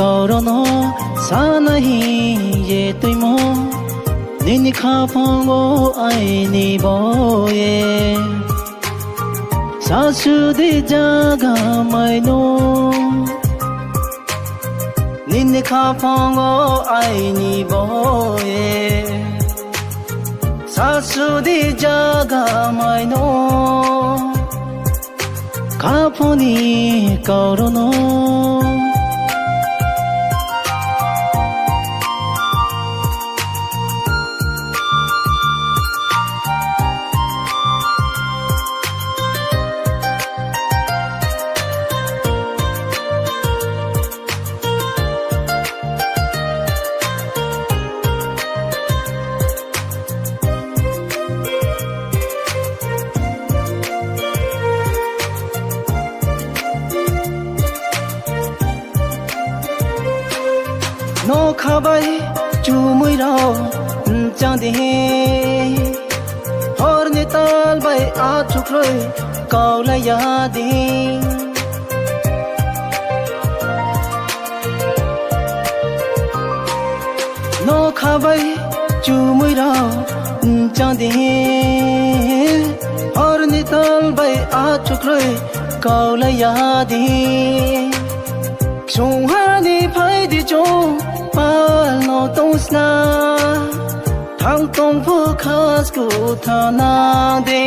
कौरनो सा नहीं ये तुमो निन खा पंगो आईनी बोए सासु दे जागा मैनो निन खा पंगो आईनी बोए सासु दे जागा मैनो काफोनी कौरनो नो खबाई चुमुई राव चांदे हर ने ताल बाई आ चुक्रोई कौला यादे नो खबाई चुमुई राव चांदे हर ने ताल बाई आ चुक्रोई कौला यादे Chungani phai di chong pal no tong sna thang tong phu khas ku thana de